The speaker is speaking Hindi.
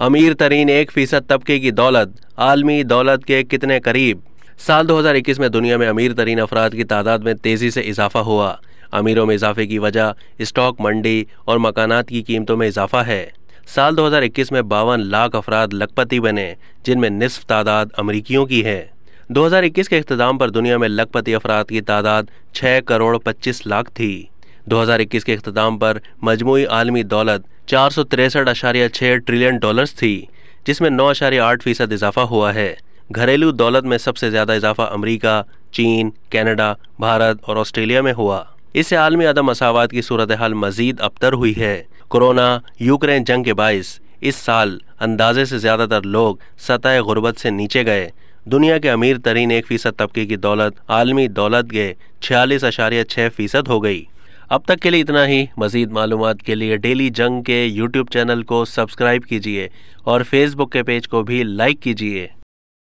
अमीर तरीन 1% तबके की दौलत आलमी दौलत के कितने करीब? साल 2021 में दुनिया में अमीर तरीन अफराद की तादाद में तेजी से इजाफा हुआ। अमीरों में इजाफे की वजह स्टॉक मंडी और मकानात की कीमतों में इजाफा है। साल 2021 में 52 लाख अफराद लखपति बने, जिनमें निस्फ तादाद अमरीकियों की है। 2021 के इख्तिताम पर दुनिया में लखपति अफराद की तादाद 6 करोड़ 25 लाख थी। 2021 के इख्तिताम पर मजमूई आलमी दौलत 463.6 ट्रिलियन डॉलर्स थी, जिसमें 9.8% इजाफा हुआ है। घरेलू दौलत में सबसे ज्यादा इजाफा अमेरिका, चीन, कनाडा, भारत और ऑस्ट्रेलिया में हुआ। इससे आलमी अदम मसावात की सूरत हाल मजीद अबतर हुई है। कोरोना यूक्रेन जंग के बाइस इस साल अंदाजे से ज्यादातर लोग सतह गुर्बत से नीचे गए। दुनिया के अमीर तरीन 1% तबके की दौलत आलमी दौलत के 46.6% हो गई। अब तक के लिए इतना ही। मजीद मालूमात के लिए डेली जंग के यूट्यूब चैनल को सब्सक्राइब कीजिए और फेसबुक के पेज को भी लाइक कीजिए।